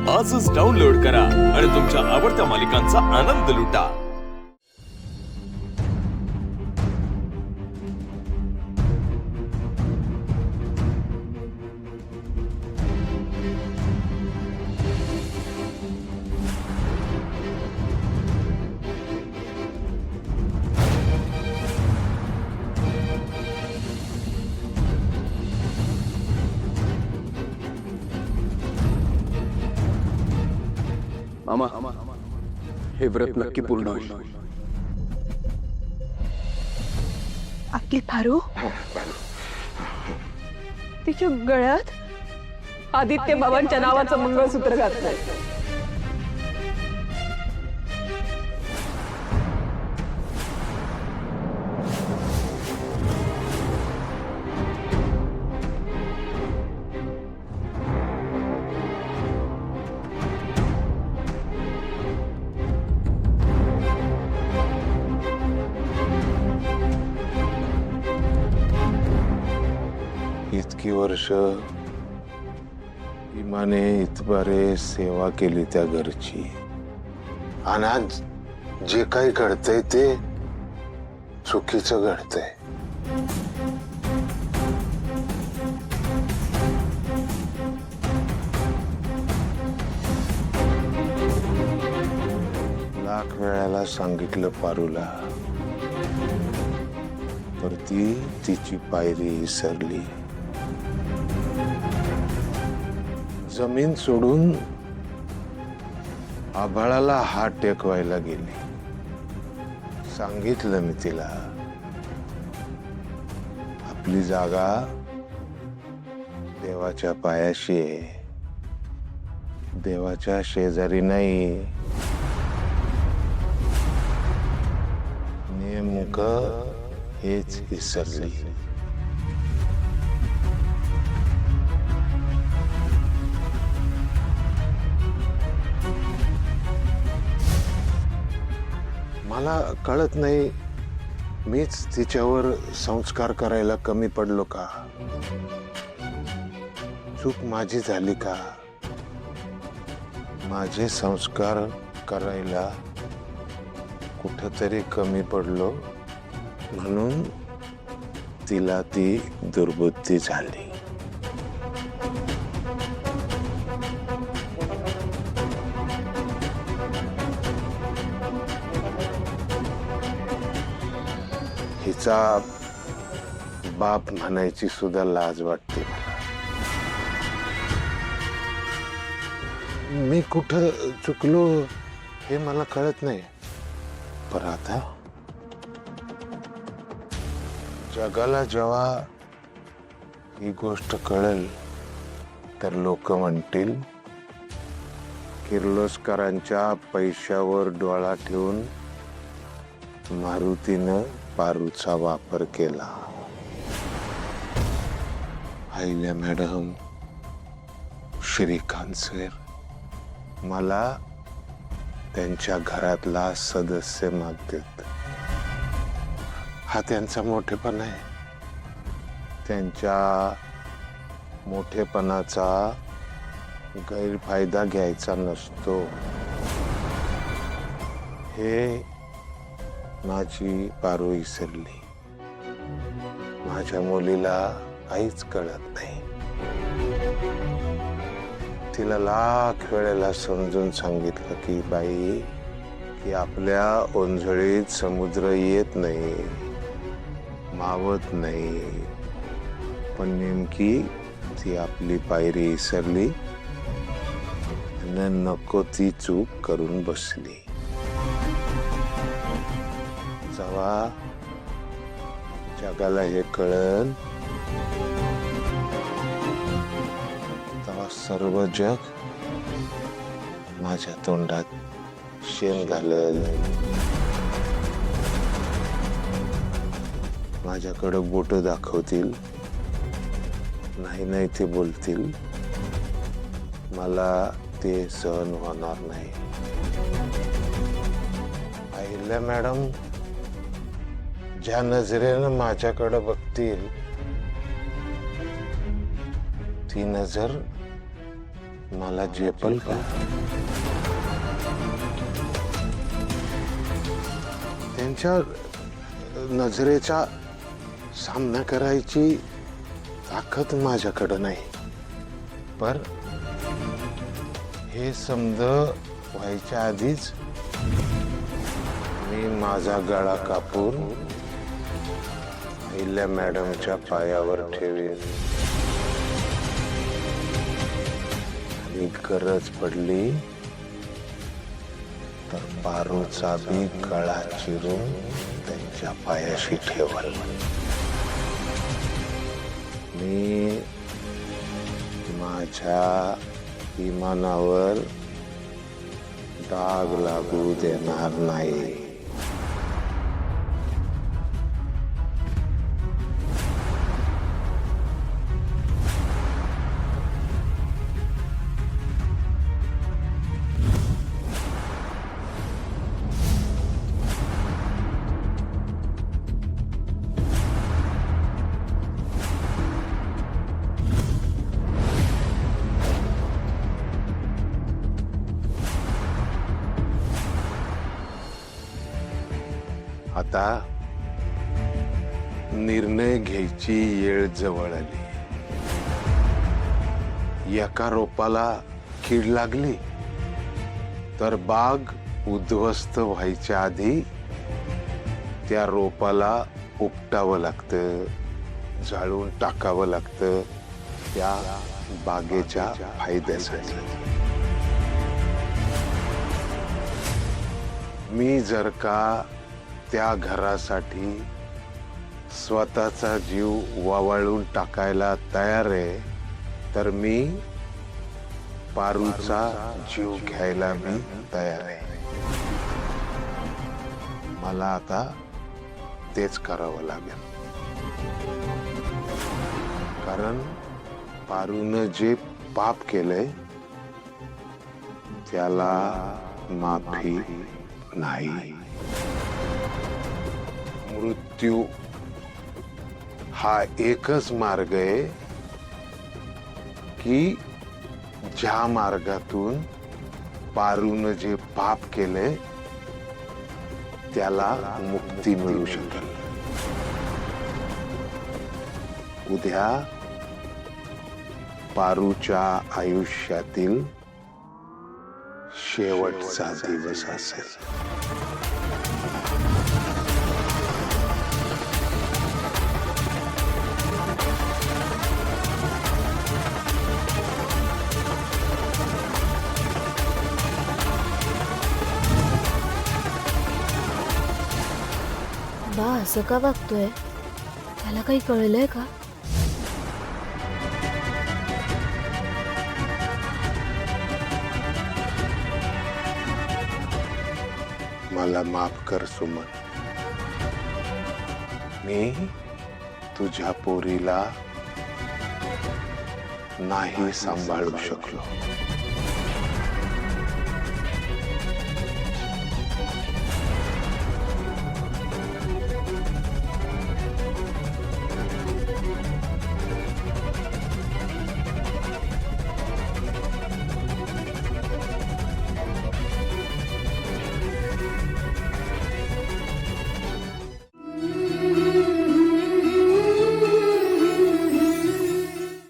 आजच डाउनलोड करा आणि तुमच्या आवडत्या मालिकांचा आनंद लुटा। मामा हे व्रत नक्की पूर्ण होईल। आपली फारू तिच्या गळ्यात आदित्य बाबांच्या नावाचं मंगळसूत्र घातलंय। इतकी वर्ष इमाने इतबारे सेवा केली त्या घरची, आणि आज जे काही घडतंय ते चुकीचं घडतंय। लाख वेळाला सांगितलं पारूला, तर ती तिची पायरी विसरली। जमीन सोडून आभाळाला हात टेकवायला गेली। सांगितलं मी तिला, आपली जागा देवाच्या पायाशी आहे, देवाच्या शेजारी नाही। नेमकं हेच विसरली। मला कळत नाही, मीच तिच्यावर संस्कार करायला कमी पडलो का? चूक माझी झाली का? माझे संस्कार करायला कुठंतरी कमी पडलो, म्हणून तिला ती दुर्बुद्धी झाली। हिचा बाप म्हणायची सुद्धा लाज वाटते मला। मी कुठं चुकलो हे मला कळत नाही, पण आता जगाला जेव्हा ही गोष्ट कळेल तर लोक म्हणतील, किर्लोस्करांच्या पैशावर डोळा ठेवून मारुतीनं पारूचा वापर केला। आईल्या मॅडम, श्रीकांत सर मला त्यांच्या घरातला सदस्य मागतात। हा त्यांचा मोठेपणा आहे। त्यांच्या मोठेपणाचा गैरफायदा घ्यायचा नसतो। हे माझी पारू विसरली। माझ्या मुलीला काहीच कळत नाही। तिला लाख वेळेला समजून सांगितलं की बाई, की आपल्या ओंजळीत समुद्र येत नाही, मावत नाही, पण नेमकी ती आपली पायरी विसरली आणि नको ती चूक करून बसली। जेव्हा जगाला हे कळलं, तेव्हा सर्व जग माझ्या तोंडात शेण घालल, माझ्याकडे बोट दाखवतील, नाही नाही ते बोलतील। मला ते सहन होणार नाही। आईला मॅडम ज्या नजरेनं माझ्याकडे बघतील, ती नजर मला झेपल का? त्यांच्या नजरेचा सामना करायची ताकद माझ्याकडे नाही. पर हे समज व्हायच्या आधीच मी माझा गळा कापून अहिल्या मॅडमच्या पायावर ठेवीन. आणि गरज पडली तर पारूचा बी गळा चिरून त्यांच्या पायाशी ठेवल. मी माझ्या इमानावर डाग लागू देणार नाही. आता निर्णय घ्यायची वेळ जवळ आली. एका रोपाला कीड लागली तर बाग उद्ध्वस्त व्हायच्या आधी त्या रोपाला उपटावं लागतं, जाळून टाकावं लागतं त्या बागेच्या फायद्यासाठी. मी जर का त्या घरासाठी स्वतःचा जीव वावळून टाकायला तयार आहे तर मी पारूचा जीव घ्यायला मी तयार आहे. मला आता तेच करावं लागेल. कारण पारूनं जे पाप केलंय त्याला माफी नाही. मृत्यू हा एकच मार्ग आहे की ज्या मार्गातून पारूनं जे पाप केले त्याला मुक्ती मिळू शकेल. उद्या पारूच्या आयुष्यातील शेवटचा दिवस असेल. बा असं का वागतोय? त्याला काही कळलंय का? मला माफ कर सुमन. मी तुझ्या पोरीला नाही सांभाळू शकलो.